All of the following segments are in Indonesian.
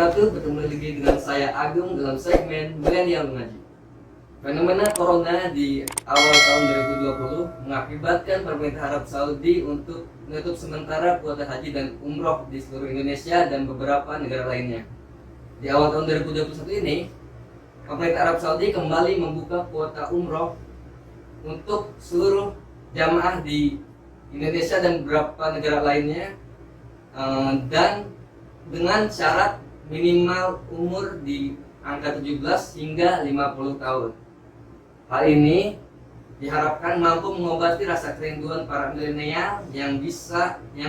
wabarakatuh. Bertemu lagi dengan saya Agung dalam segmen Milenial Mengaji. Fenomena corona di awal tahun 2020 mengakibatkan pemerintah Arab Saudi untuk menutup sementara kuota haji dan umroh di seluruh Indonesia dan beberapa negara lainnya. Di awal tahun 2021 ini, pemerintah Arab Saudi kembali membuka kuota umroh untuk seluruh jamaah di Indonesia dan beberapa negara lainnya, dan dengan syarat minimal umur di angka 17 hingga 50 tahun. Hal ini diharapkan mampu mengobati rasa kerinduan para milenial yang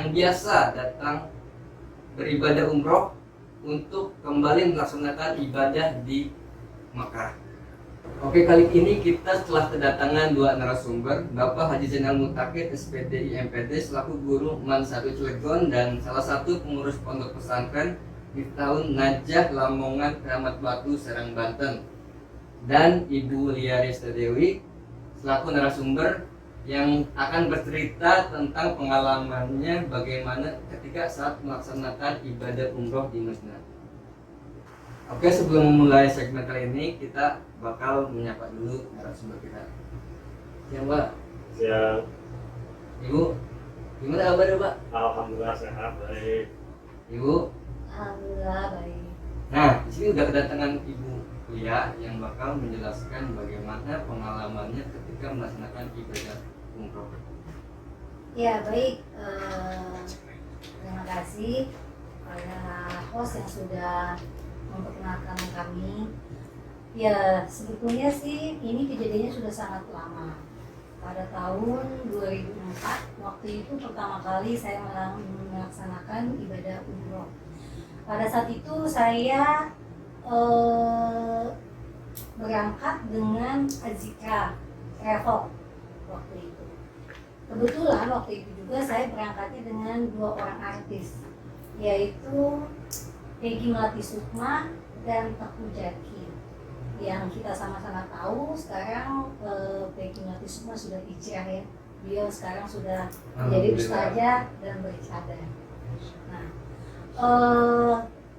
biasa datang beribadah umroh untuk kembali melaksanakan ibadah di Mekah. Oke, kali ini kita telah kedatangan dua narasumber, Bapak Haji Zainal Mutakid, SPD IMPD selaku guru MAN 1 Cilegon dan salah satu pengurus pondok pesantren Miftahun Najah Lamongan Keramat Batu Serang Banten, dan Ibu Lia Rista Dewi selaku narasumber yang akan bercerita tentang pengalamannya bagaimana ketika saat melaksanakan ibadah umroh di Madinah. Oke, sebelum memulai segmen kali ini kita bakal menyapa dulu narasumber kita. Siang, Pak. Siang. Ibu, gimana kabarnya, Pak? Alhamdulillah sehat, baik. Ibu? Alhamdulillah baik. Nah, di sini udah kedatangan Ibu Lia yang bakal menjelaskan bagaimana pengalamannya ketika melaksanakan ibadah umroh. Ya baik, terima kasih kepada host yang sudah memperkenalkan kami. Ya sebetulnya sih ini kejadiannya sudah sangat lama. Pada tahun 2004, waktu itu pertama kali saya melaksanakan ibadah umroh. Pada saat itu saya berangkat dengan Azika Travel waktu itu. Kebetulan waktu itu juga saya berangkatnya dengan dua orang artis, yaitu Peggy Melati Sukma dan Teguh Jaki. Yang kita sama-sama tahu sekarang Peggy Melati Sukma sudah hijrah ya. Beliau sekarang sudah menjadi ustazah dan beribadah. Nah,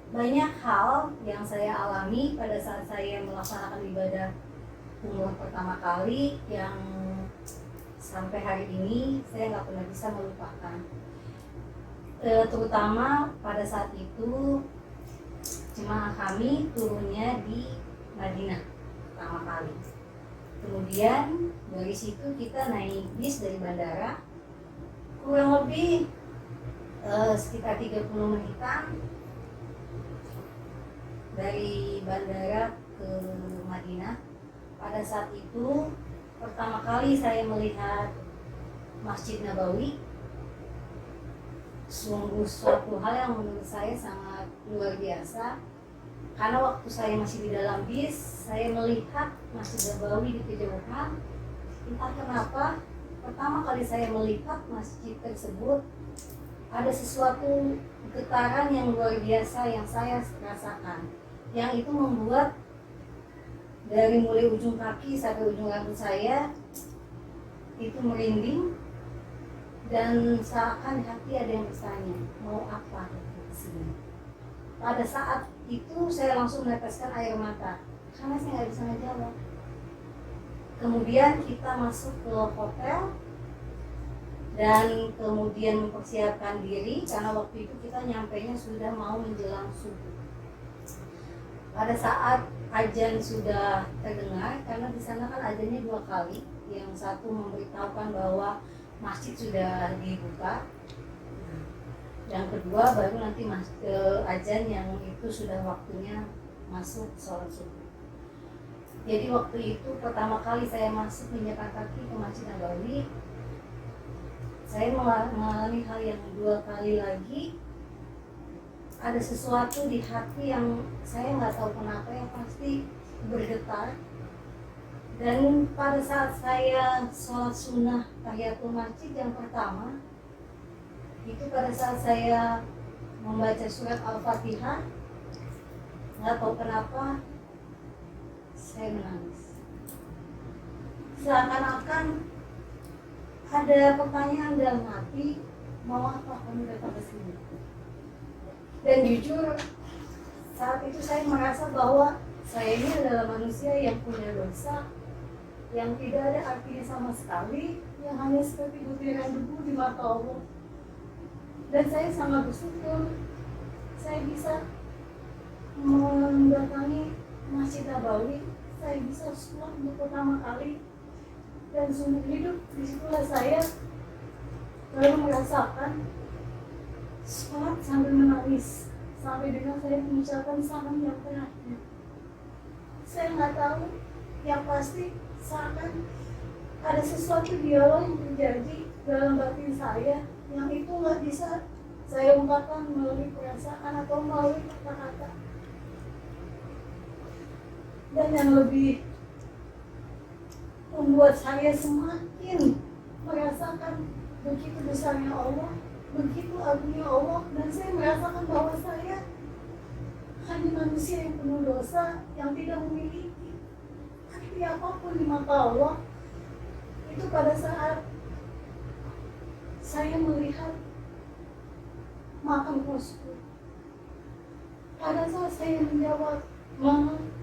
banyak hal yang saya alami pada saat saya melaksanakan ibadah umroh pertama kali yang sampai hari ini saya nggak pernah bisa melupakan. Terutama pada saat itu jemaah kami turunnya di Madinah pertama kali. Kemudian dari situ kita naik bis dari bandara kurang lebih sekitar 30 menitan dari bandara ke Madinah. Pada saat itu pertama kali saya melihat Masjid Nabawi. Sungguh suatu hal yang menurut saya sangat luar biasa, karena waktu saya masih di dalam bis saya melihat Masjid Nabawi di kejauhan. Entah kenapa pertama kali saya melihat masjid tersebut ada sesuatu getaran yang luar biasa yang saya rasakan, yang itu membuat dari mulai ujung kaki sampai ujung rambut saya itu merinding, dan seakan hati ada yang bertanya, mau apa ke sini? Pada saat itu saya langsung meneteskan air mata karena saya nggak bisa ngejawab. Kemudian kita masuk ke hotel dan kemudian mempersiapkan diri karena waktu itu kita nyampainya sudah mau menjelang subuh. Pada saat azan sudah terdengar, karena di sana kan azannya dua kali, yang satu memberitahukan bahwa masjid sudah dibuka, yang kedua baru nanti azan yang itu sudah waktunya masuk sholat subuh. Jadi waktu itu pertama kali saya masuk menyiapkan kaki ke Masjid Nabawi, saya mengalami hal yang dua kali lagi. Ada sesuatu di hati yang saya nggak tahu kenapa yang pasti bergetar. Dan pada saat saya sholat sunnah tahiyatul masjid yang pertama, itu pada saat saya membaca surat Al-Fatihah, nggak tahu kenapa saya menangis. Seakan-akan ada pertanyaan dalam hati, mau apa kamu datang ke sini? Dan jujur saat itu saya merasa bahwa saya ini adalah manusia yang punya dosa, yang tidak ada artinya sama sekali, yang hanya seperti butiran debu di mata Allah. Dan saya sangat bersyukur saya bisa mendatangi Masjid Nabawi, saya bisa sholat untuk pertama kali, dan seumur hidup disitulah saya lalu merasakan sholat sambil menangis sampai dengan saya mengucapkan salam yang terakhir. Saya nggak tahu, yang pasti seakan ada sesuatu dialog yang terjadi dalam batin saya yang itu nggak bisa saya ungkapkan melalui perasaan atau melalui kata-kata. Dan yang lebih membuat saya semakin merasakan begitu besarnya Allah, begitu agungnya Allah, dan saya merasakan bahwa saya hanya manusia yang penuh dosa, yang tidak memiliki arti apapun di mata Allah. Itu pada saat saya melihat makam Rasul. Pada saat saya menjawab,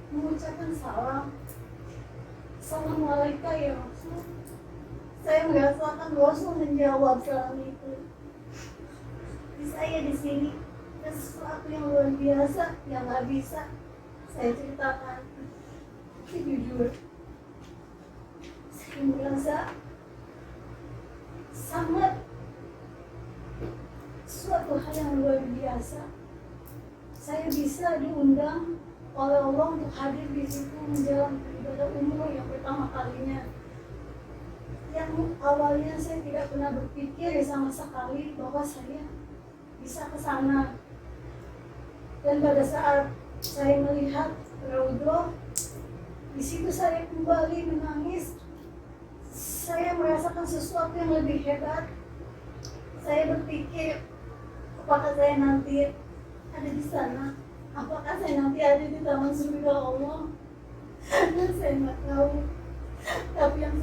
mengucapkan salam, Assalamualaikum ya Rasul, saya merasakan Rasul menjawab salam itu. Saya di sini sesuatu yang luar biasa yang nggak bisa saya ceritakan. Tapi jujur, saya merasa sangat suatu hal yang luar biasa. Saya bisa diundang oleh Allah untuk hadir di situ menjalankan ibadah umroh yang pertama kalinya. Yang awalnya saya tidak pernah berpikir sama sekali bahwa saya bisa ke sana. Dan pada saat saya melihat Raudhah, di situ saya kembali menangis. Saya merasakan sesuatu yang lebih hebat. Saya berpikir, apakah saya nanti ada di sana? Apakah saya nanti ada di taman surga Allah? Dan saya nggak tahu. Tapi yang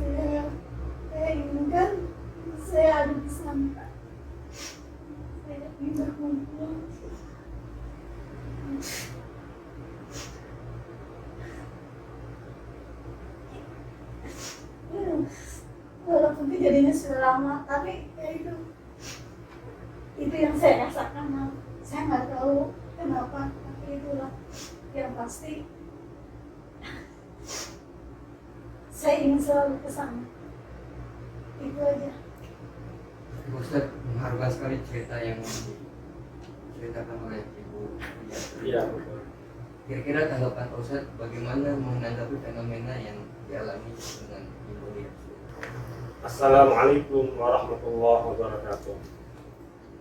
saya inginkan, saya ada di sana. Saya ingin berkumpul. Walaupun kejadiannya sudah lama, tapi ya itu yang saya rasakan. Saya nggak tahu kenapa, tapi itulah yang pasti. Saya ingin selalu ke sana. Itu aja. Ustaz, mengharukan sekali cerita yang diceritakan oleh Ibu. Iya, betul. Kira-kira tanggapan Ustaz bagaimana menanggapi fenomena yang dialami dengan Ibu Lia? Assalamualaikum warahmatullahi wabarakatuh.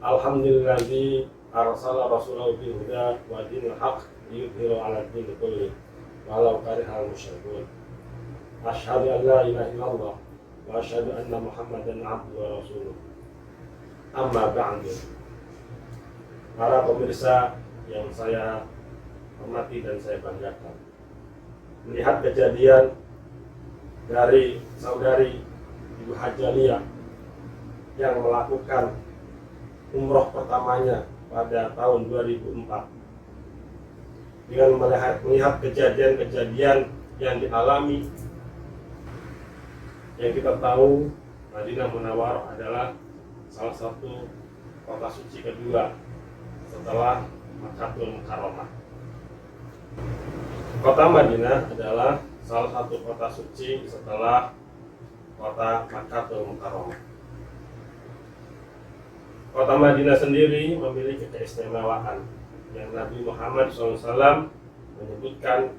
Alhamdulillahi arsala rasulahu bil huda wa dinil haq liyudhhirahu 'ala ad-din kulli walau karihal musyrikun. Asyhadu an la ilaha illallah wa asyhadu anna Muhammadan 'abduhu wa rasuluh. Amma ba'du. Para pemirsa yang saya hormati dan saya banggakan, melihat kejadian dari saudari Ibu Hajaliyah yang melakukan umroh pertamanya pada tahun 2004, dengan melihat kejadian-kejadian yang dialami, yang kita tahu Madinah Munawwarah adalah salah satu kota suci kedua setelah Makkatul Mukarramah. Kota Madinah adalah salah satu kota suci setelah kota Makkatul Mukarramah. Kota Madinah sendiri memiliki keistimewaan yang Nabi Muhammad SAW menyebutkan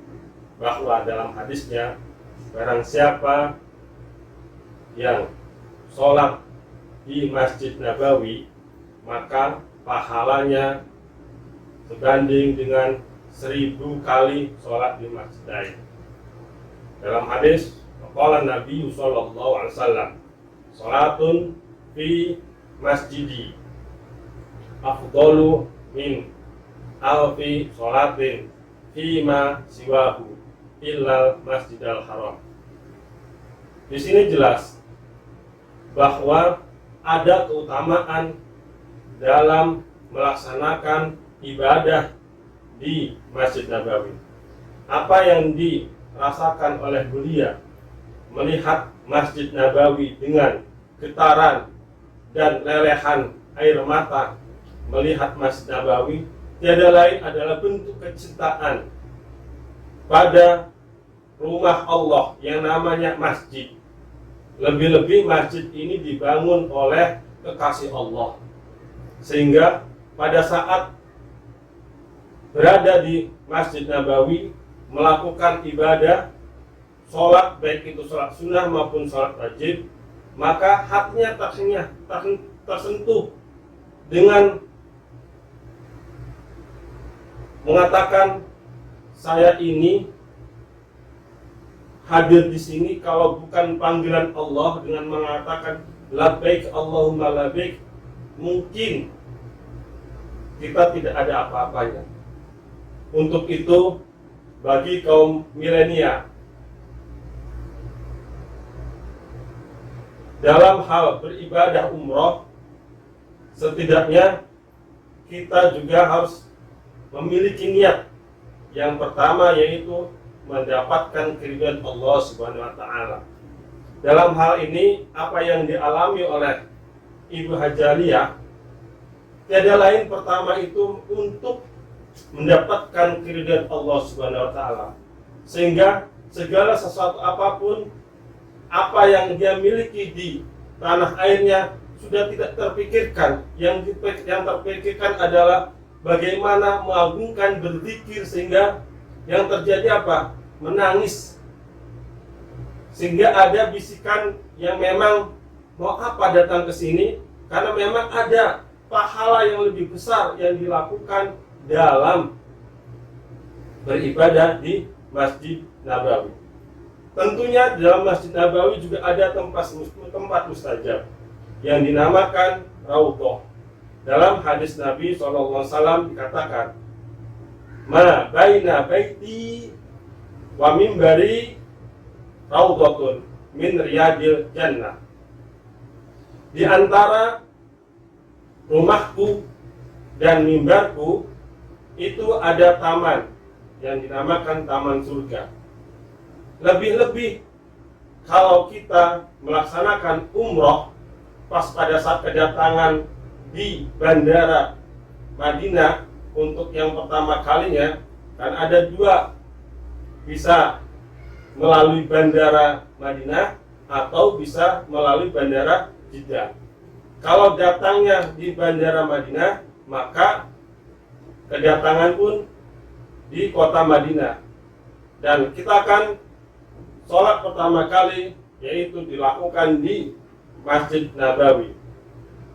bahwa dalam hadisnya, barang siapa yang sholat di Masjid Nabawi, maka pahalanya sebanding dengan 1000 kali sholat di masjid lain. Dalam hadis, qala Nabi sallallahu alaihi wasallam, sholatun fi masjidi afdalu min alfi sholatin fima siwahu illal masjidal haram. Di sini jelas bahwa ada keutamaan dalam melaksanakan ibadah di Masjid Nabawi. Apa yang dirasakan oleh beliau melihat Masjid Nabawi dengan getaran dan lelehan air mata melihat Masjid Nabawi tiada lain adalah bentuk kecintaan pada rumah Allah yang namanya masjid. Lebih-lebih masjid ini dibangun oleh kekasih Allah, sehingga pada saat berada di Masjid Nabawi melakukan ibadah sholat, baik itu sholat sunnah maupun sholat wajib, maka hatinya tersentuh dengan mengatakan, saya ini hadir di sini kalau bukan panggilan Allah dengan mengatakan labbaik Allahumma labbaik, mungkin kita tidak ada apa-apanya. Untuk itu, bagi kaum milenial, dalam hal beribadah umroh, setidaknya kita juga harus memiliki niat yang pertama, yaitu mendapatkan keridhaan Allah Subhanahu wa taala. Dalam hal ini, apa yang dialami oleh Ibu Hajaliyah tiada lain pertama itu untuk mendapatkan keridhaan Allah Subhanahu wa taala. Sehingga segala sesuatu apapun apa yang dia miliki di tanah airnya sudah tidak terpikirkan. Yang terpikirkan adalah bagaimana mengagungkan, berzikir, sehingga yang terjadi apa? Menangis. Sehingga ada bisikan yang memang mau apa datang ke sini, karena memang ada pahala yang lebih besar yang dilakukan dalam beribadah di Masjid Nabawi. Tentunya di dalam Masjid Nabawi juga ada tempat mustajab yang dinamakan Raudhah. Dalam hadis Nabi SAW dikatakan, ma baina baiti wa mimbari raudhatun min riyadil jannah. Di antara rumahku dan mimbarku itu ada taman yang dinamakan taman surga. Lebih-lebih kalau kita melaksanakan umroh pas pada saat kedatangan di Bandara Madinah untuk yang pertama kalinya, kan ada dua, bisa melalui Bandara Madinah atau bisa melalui Bandara Jeddah. Kalau datangnya di Bandara Madinah, maka kedatangan pun di kota Madinah, dan kita akan sholat pertama kali yaitu dilakukan di Masjid Nabawi.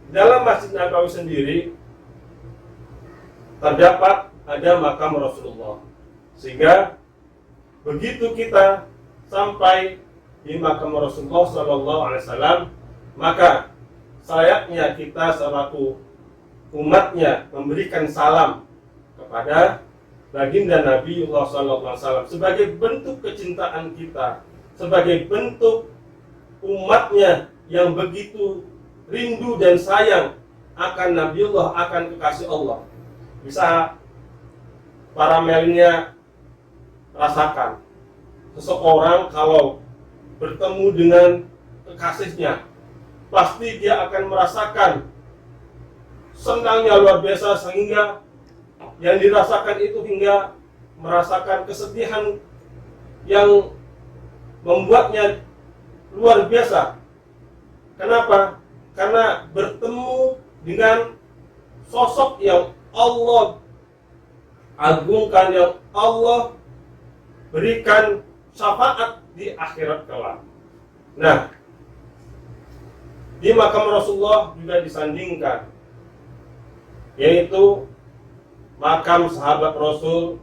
Dalam Masjid Nabawi sendiri terdapat ada makam Rasulullah, sehingga begitu kita sampai di makam Rasulullah SAW, maka selayaknya kita selaku umatnya memberikan salam kepada baginda Nabiullah SAW sebagai bentuk kecintaan kita, sebagai bentuk umatnya yang begitu rindu dan sayang akan Nabiullah, akan kekasih Allah. Bisa para milenial rasakan, seseorang kalau bertemu dengan kekasihnya, pasti dia akan merasakan senangnya luar biasa, sehingga yang dirasakan itu hingga merasakan kesedihan yang membuatnya luar biasa. Kenapa? Karena bertemu dengan sosok yang Allah agungkan, yang Allah berikan syafaat di akhirat kelak. Nah, di makam Rasulullah juga disandingkan, yaitu makam sahabat Rasul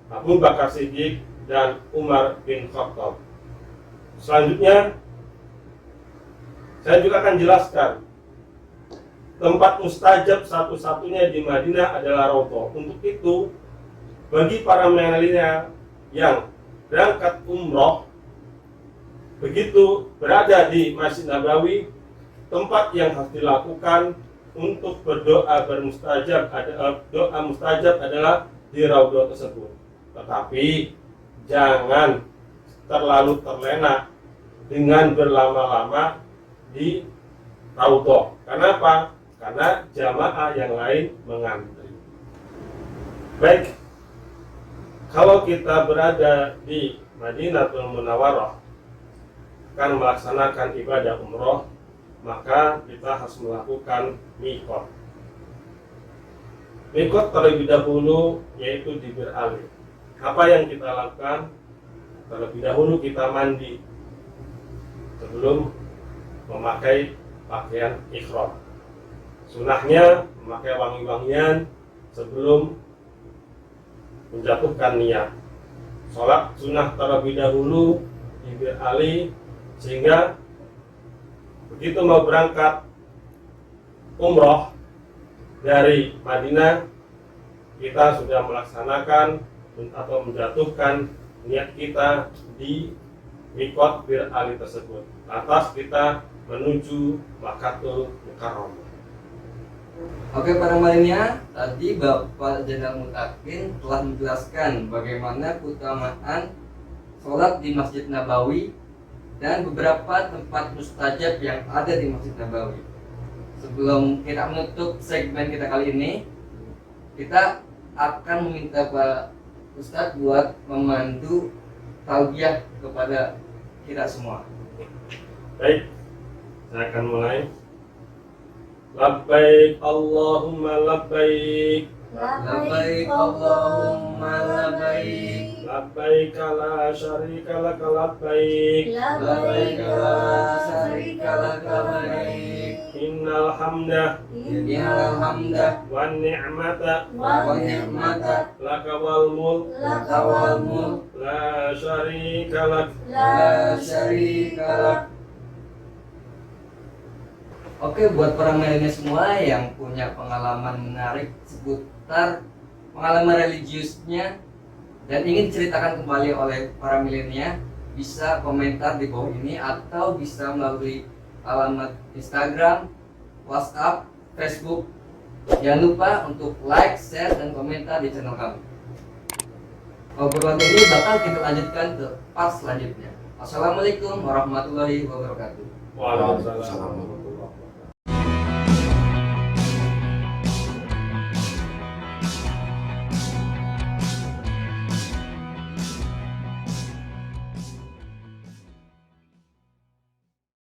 Abu Bakar Siddiq dan Umar bin Khattab. Selanjutnya saya juga akan jelaskan tempat mustajab satu-satunya di Madinah adalah Raudhah. Untuk itu, bagi para milenial yang berangkat umroh, begitu berada di Masjid Nabawi, tempat yang harus dilakukan untuk berdoa bermustajab, doa mustajab adalah di raudhah tersebut. Tetapi jangan terlalu terlena dengan berlama-lama di raudhah. Kenapa? Karena jamaah yang lain mengantri. Baik, kalau kita berada di Madinatul Munawwarah akan melaksanakan ibadah umroh, maka kita harus melakukan miqat. Miqat terlebih dahulu yaitu di Bir Ali. Apa yang kita lakukan? Terlebih dahulu kita mandi sebelum memakai pakaian ihram. Sunahnya memakai wangi-wangian sebelum menjatuhkan niat. Sholat sunnah terlebih dahulu di Bir Ali, sehingga begitu mau berangkat umroh dari Madinah, kita sudah melaksanakan atau menjatuhkan niat kita di miqat Bir Ali tersebut. Lantas kita menuju Makkatul Mukarramah. Oke para milenial, tadi Bapak Jenderal Mutakin telah menjelaskan bagaimana keutamaan sholat di Masjid Nabawi dan beberapa tempat mustajab yang ada di Masjid Nabawi. Sebelum kita menutup segmen kita kali ini, kita akan meminta Pak Ustadz buat memandu taubiah kepada kita semua. Baik, saya akan mulai. Labbaik Allahumma labbaik, Labbaik Allahumma labbaik, labbaik la syarika laka labbaik, labbaik la syarika laka labbaik, innal hamda innal hamda wan ni'mata wa ni'mata laka wal mulk laka wal mulk la syarika lak. la syarika lak. Oke, buat para milenial semua yang punya pengalaman menarik seputar pengalaman religiusnya dan ingin diceritakan kembali oleh para milenial, bisa komentar di bawah ini atau bisa melalui alamat Instagram, WhatsApp, Facebook. Jangan lupa untuk like, share, dan komentar di channel kami. Obrolan ini bakal kita lanjutkan ke part selanjutnya. Assalamualaikum warahmatullahi wabarakatuh. Waalaikumsalam.